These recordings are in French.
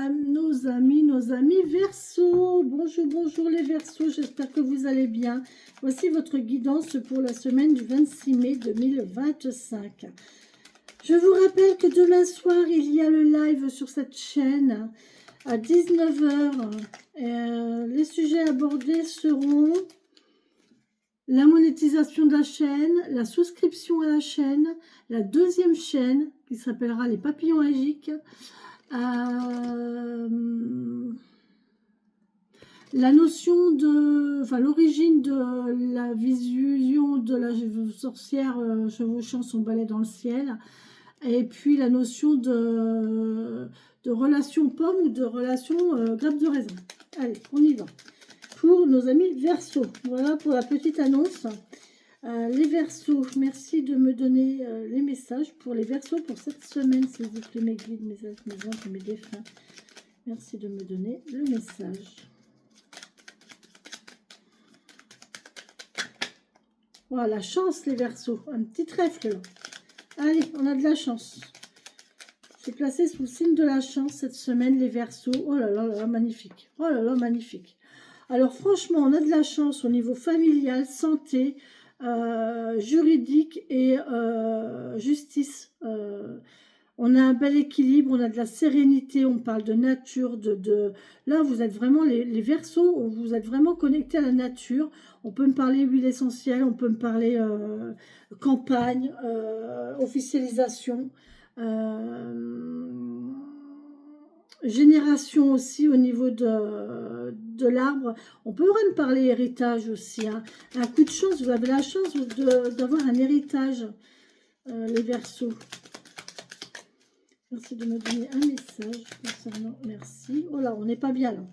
Nos amis Verseau. Bonjour, bonjour les Verseaux, j'espère que vous allez bien. Voici votre guidance pour la semaine du 26 mai 2025. Je vous rappelle que demain soir, il y a le live sur cette chaîne à 19 h. Les sujets abordés seront la monétisation de la chaîne, la souscription à la chaîne, la deuxième chaîne qui s'appellera les papillons magiques, la notion de, l'origine de la vision de la sorcière chevauchant son balai dans le ciel, et puis la notion de relation pomme ou de relation grappe de raisin. Allez, on y va. Pour nos amis Verseau, voilà pour la petite annonce. Les Verseaux, merci de me donner les messages pour les Verseaux pour cette semaine, s'il vous plaît, mes guides, mes anges, mes défunts. Merci de me donner le message. Voilà, la chance, les Verseaux, un petit trèfle là. Allez, on a de la chance. J'ai placé sous le signe de la chance cette semaine les Verseaux. Oh là là là, magnifique. Oh là là, magnifique. Alors franchement, on a de la chance au niveau familial, santé, juridique et justice. On a un bel équilibre, on a de la sérénité, on parle de nature, là vous êtes vraiment les Verseaux, vous êtes vraiment connectés à la nature. On peut me parler huile essentielle, on peut me parler campagne, officialisation, génération aussi au niveau de l'arbre. On peut même parler héritage aussi, hein. Un coup de chance, vous avez la chance d'avoir un héritage, les Verseaux. Merci de me donner un message concernant, merci. Oh là, on n'est pas bien là.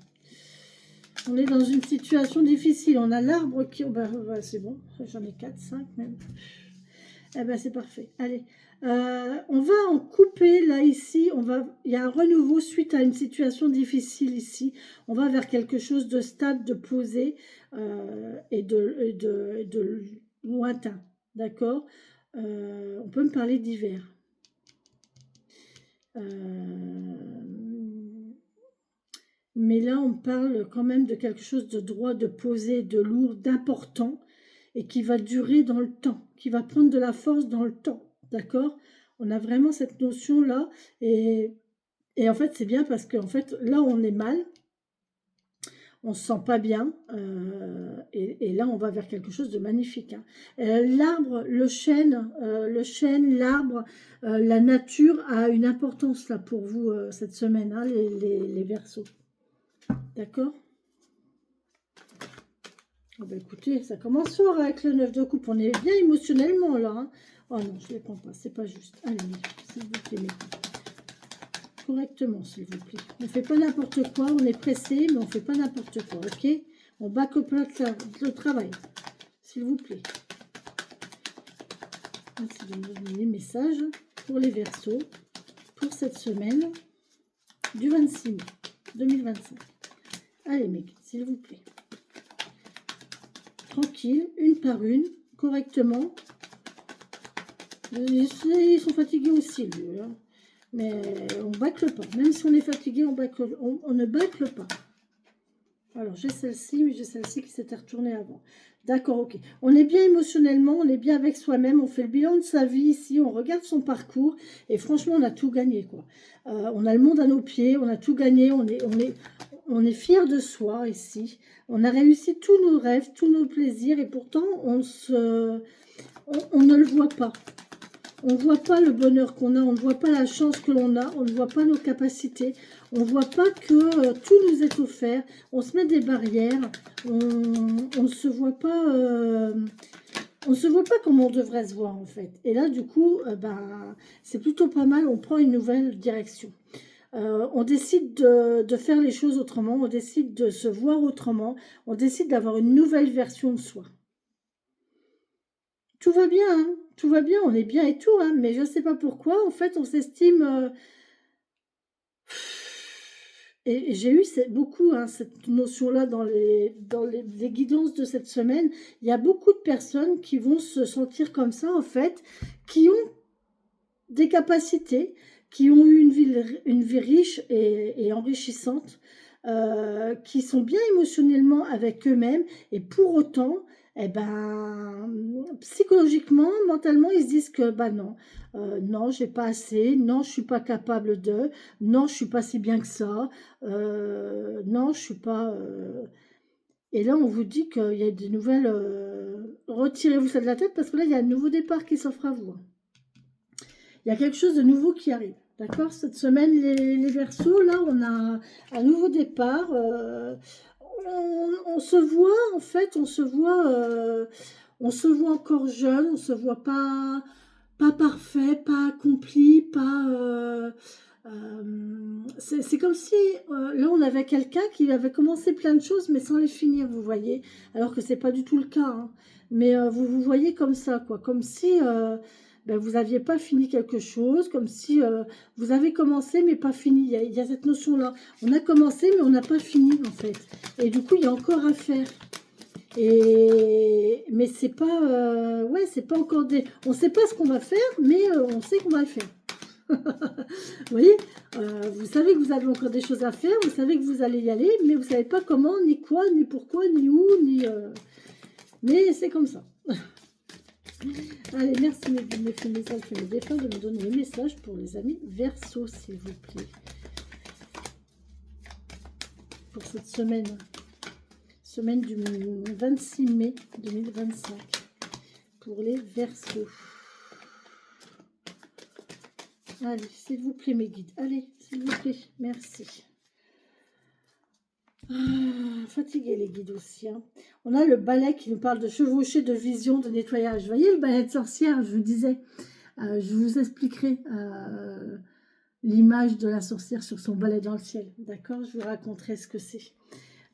On est dans une situation difficile. On a l'arbre qui... c'est bon, j'en ai 4, 5 même. Eh ben c'est parfait. Allez, on va en couper là, ici. Il y a un renouveau suite à une situation difficile ici. On va vers quelque chose de stable, de posé et de lointain. D'accord. On peut me parler d'hiver. Mais là, on parle quand même de quelque chose de droit, de posé, de lourd, d'important, et qui va durer dans le temps, qui va prendre de la force dans le temps, d'accord? On a vraiment cette notion-là, et en fait, c'est bien parce qu'en fait, là, on est mal, on ne se sent pas bien, et là, on va vers quelque chose de magnifique, hein. L'arbre, le chêne, l'arbre, la nature a une importance là pour vous cette semaine, hein, les Verseaux. D'accord. Oh bah écoutez, ça commence fort avec le 9 de coupe. On est bien émotionnellement là, hein. Oh non, je ne les prends pas, c'est pas juste. Allez, s'il vous plaît, correctement, s'il vous plaît. On ne fait pas n'importe quoi, on est pressé, mais on ne fait pas n'importe quoi, ok? On back up le travail, s'il vous plaît. Merci de me donner les messages pour les Verseaux pour cette semaine du 26 mai 2025. Allez, mec, s'il vous plaît. Tranquille, une par une, correctement. Ils sont fatigués aussi, lui, hein. Mais on ne bâcle pas. Même si on est fatigué, on ne bâcle pas. Alors, j'ai celle-ci, mais j'ai celle-ci qui s'était retournée avant. D'accord, ok. On est bien émotionnellement, on est bien avec soi-même, on fait le bilan de sa vie ici, on regarde son parcours, et franchement, on a tout gagné, quoi. On a le monde à nos pieds, on a tout gagné, on est fiers de soi ici. On a réussi tous nos rêves, tous nos plaisirs, et pourtant, on ne le voit pas. On ne voit pas le bonheur qu'on a, on ne voit pas la chance que l'on a, on ne voit pas nos capacités, on ne voit pas que tout nous est offert, on se met des barrières, on ne se voit pas, comme on devrait se voir en fait. Et là du coup, c'est plutôt pas mal, on prend une nouvelle direction. On décide de faire les choses autrement, on décide de se voir autrement, on décide d'avoir une nouvelle version de soi. Tout va bien, hein, tout va bien, on est bien et tout, hein, mais je ne sais pas pourquoi, en fait, on s'estime... Et j'ai eu beaucoup, hein, cette notion-là dans les guidances de cette semaine. Il y a beaucoup de personnes qui vont se sentir comme ça, en fait, qui ont des capacités, qui ont eu une vie riche et enrichissante, qui sont bien émotionnellement avec eux-mêmes, et pour autant, eh ben, psychologiquement, mentalement, ils se disent que bah non, non, j'ai pas assez, non, je suis pas capable de, non, je suis pas si bien que ça, non, je suis pas. Et là, on vous dit qu'il y a des nouvelles. Retirez-vous ça de la tête parce que là, il y a un nouveau départ qui s'offre à vous. Il y a quelque chose de nouveau qui arrive. D'accord? Cette semaine, les Verseaux, là, on a un nouveau départ. On se voit, en fait, on se voit encore jeune, on se voit pas parfait, pas accompli, pas... c'est comme si, là, on avait quelqu'un qui avait commencé plein de choses, mais sans les finir, vous voyez. Alors que c'est pas du tout le cas, hein. Mais vous vous voyez comme ça, quoi. Comme si ben, vous n'aviez pas fini quelque chose, comme si vous avez commencé, mais pas fini. Il y a cette notion-là. On a commencé, mais on n'a pas fini, en fait. Et du coup, il y a encore à faire. Mais c'est pas, ouais, c'est pas encore des... On sait pas ce qu'on va faire, mais on sait qu'on va le faire. Vous voyez, vous savez que vous avez encore des choses à faire, vous savez que vous allez y aller, mais vous savez pas comment, ni quoi, ni pourquoi, ni où, ni... Mais c'est comme ça. Allez, merci mes messages, mes défunts, de me donner les messages pour les amis Verseau, s'il vous plaît. Pour cette semaine. Semaine du 26 mai 2025. Pour les Verseaux. Allez, s'il vous plaît, mes guides. Allez, s'il vous plaît. Merci. Fatigué les guides aussi. Hein. On a le balai qui nous parle de chevaucher, de vision, de nettoyage. Vous voyez le balai de sorcière, je vous disais. Je vous expliquerai l'image de la sorcière sur son balai dans le ciel. D'accord? Je vous raconterai ce que c'est.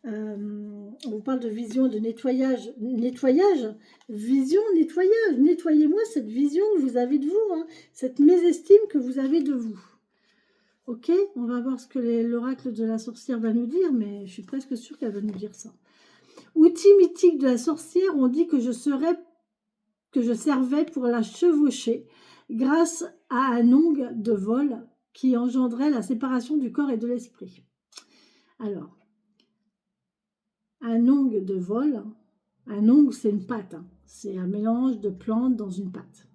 On vous parle de vision, de nettoyage. Nettoyage, vision, nettoyage. Nettoyez-moi cette vision que vous avez de vous, hein, cette mésestime que vous avez de vous. Ok, on va voir ce que l'oracle de la sorcière va nous dire, mais je suis presque sûre qu'elle va nous dire ça. Outil mythique de la sorcière, on dit que je servais pour la chevaucher grâce à un ongle de vol qui engendrait la séparation du corps et de l'esprit. Alors, un ongle de vol, un ongle c'est une pâte, hein. C'est un mélange de plantes dans une pâte.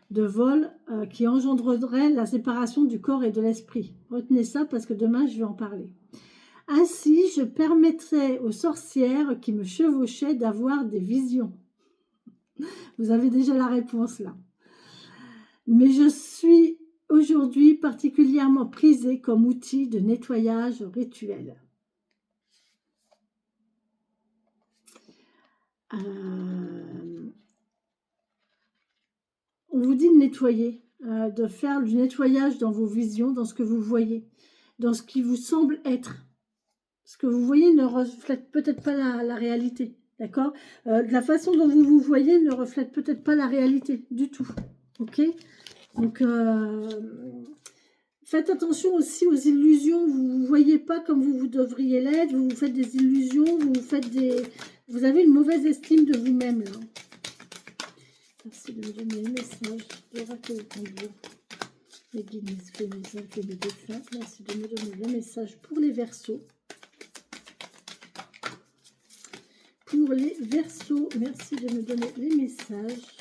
De vol qui engendrerait la séparation du corps et de l'esprit. Retenez ça parce que demain je vais en parler. Ainsi, je permettrai aux sorcières qui me chevauchaient d'avoir des visions. Vous avez déjà la réponse là. Mais je suis aujourd'hui particulièrement prisée comme outil de nettoyage rituel. On vous dit de nettoyer, de faire du nettoyage dans vos visions, dans ce que vous voyez, dans ce qui vous semble être. Ce que vous voyez ne reflète peut-être pas la réalité, d'accord? La façon dont vous vous voyez ne reflète peut-être pas la réalité du tout, ok? Donc, faites attention aussi aux illusions. Vous ne vous voyez pas comme vous devriez l'être, vous vous faites des illusions, vous avez une mauvaise estime de vous-même, là. Merci de me donner les messages. Les guides, mes défunts. Merci de me donner les messages pour les Verseaux. Pour les Verseaux, merci de me donner les messages.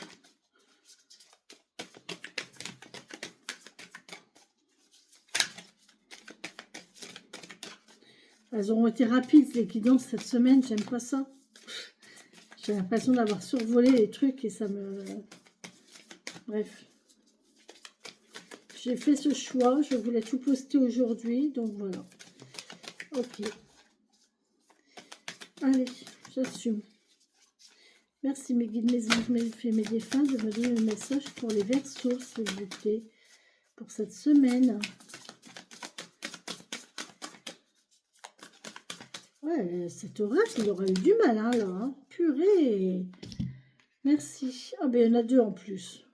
Elles ont été rapides, les guidances, cette semaine. J'aime pas ça. J'ai l'impression d'avoir survolé les trucs et ça me... Bref. J'ai fait ce choix. Je voulais tout poster aujourd'hui. Donc voilà. Ok. Allez, j'assume. Merci mes guides, mes défunts de me donner le message pour les Verseaux, s'il vous plaît. Pour cette semaine. Ouais, cet oracle, il aurait eu du mal, hein, là. Hein. Purée. Merci. Ah, ben, il y en a deux en plus.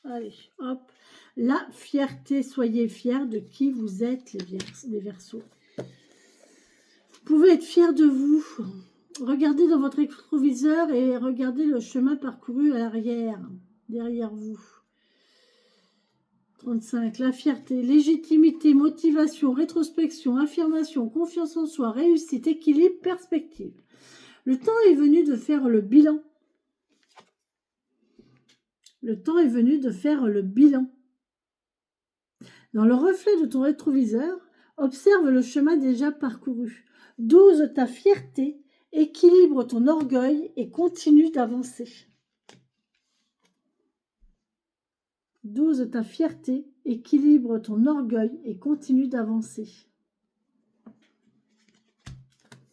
Allez, hop. La fierté. Soyez fiers de qui vous êtes, les Verseaux. Vous pouvez être fiers de vous. Regardez dans votre rétroviseur et regardez le chemin parcouru à l'arrière, derrière vous. 35, la fierté, légitimité, motivation, rétrospection, affirmation, confiance en soi, réussite, équilibre, perspective. Le temps est venu de faire le bilan. Le temps est venu de faire le bilan. Dans le reflet de ton rétroviseur, observe le chemin déjà parcouru. Dose ta fierté, équilibre ton orgueil et continue d'avancer. Dose ta fierté, équilibre ton orgueil et continue d'avancer.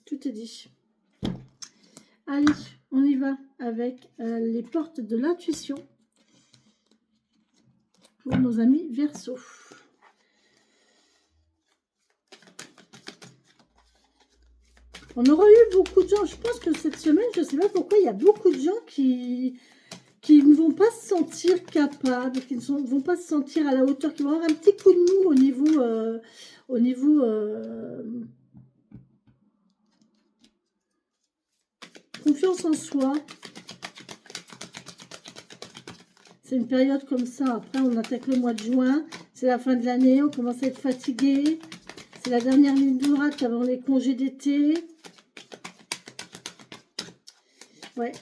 Tout est dit. Allez, on y va avec les portes de l'intuition pour nos amis Verseau. On aura eu beaucoup de gens, je pense que cette semaine, je ne sais pas pourquoi, il y a beaucoup de gens qui ne vont pas se sentir capables, qui ne vont pas se sentir à la hauteur, qui vont avoir un petit coup de mou au niveau confiance en soi. C'est une période comme ça. Après, on attaque le mois de juin. C'est la fin de l'année. On commence à être fatigué. C'est la dernière ligne droite avant les congés d'été. Ouais.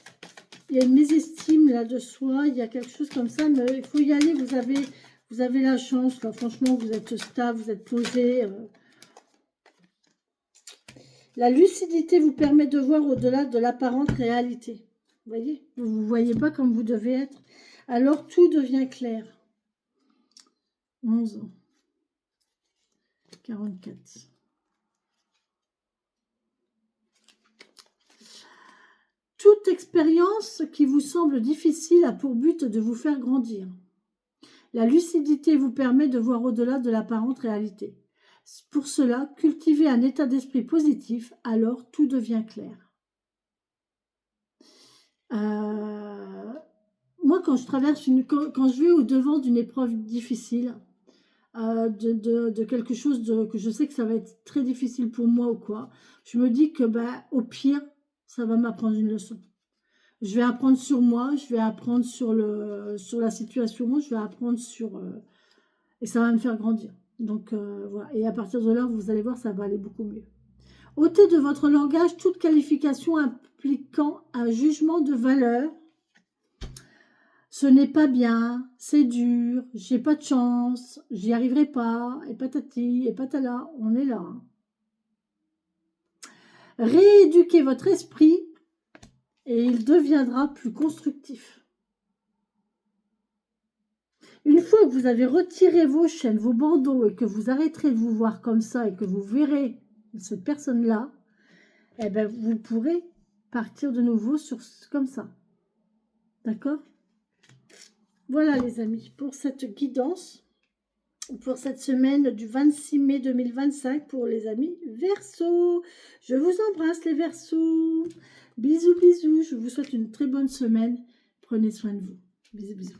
Il y a une mésestime là de soi. Il y a quelque chose comme ça. Mais il faut y aller. Vous avez la chance. Là. Franchement, vous êtes stable. Vous êtes posé. La lucidité vous permet de voir au-delà de l'apparente réalité. Vous voyez? Vous ne vous voyez pas comme vous devez être. Alors, tout devient clair. 11 ans. 44. Toute expérience qui vous semble difficile a pour but de vous faire grandir. La lucidité vous permet de voir au-delà de l'apparente réalité. Pour cela, cultivez un état d'esprit positif, alors tout devient clair. Moi, quand je traverse quand je vais au-devant d'une épreuve difficile, de quelque chose que je sais que ça va être très difficile pour moi ou quoi, je me dis que au pire, ça va m'apprendre une leçon. Je vais apprendre sur moi, je vais apprendre sur la situation, je vais apprendre et ça va me faire grandir. Donc voilà, et à partir de là, vous allez voir, ça va aller beaucoup mieux. Ôtez de votre langage toute qualification impliquant un jugement de valeur. Ce n'est pas bien, c'est dur, j'ai pas de chance, j'y arriverai pas, et patati, et patala, on est là. Rééduquez votre esprit et il deviendra plus constructif. Une fois que vous avez retiré vos chaînes, vos bandeaux et que vous arrêterez de vous voir comme ça et que vous verrez cette personne-là, eh ben vous pourrez partir de nouveau comme ça. D'accord ? Voilà les amis, pour cette guidance, pour cette semaine du 26 mai 2025 pour les amis Verseau. Je vous embrasse les Verseaux. Bisous, bisous. Je vous souhaite une très bonne semaine. Prenez soin de vous. Bisous, bisous.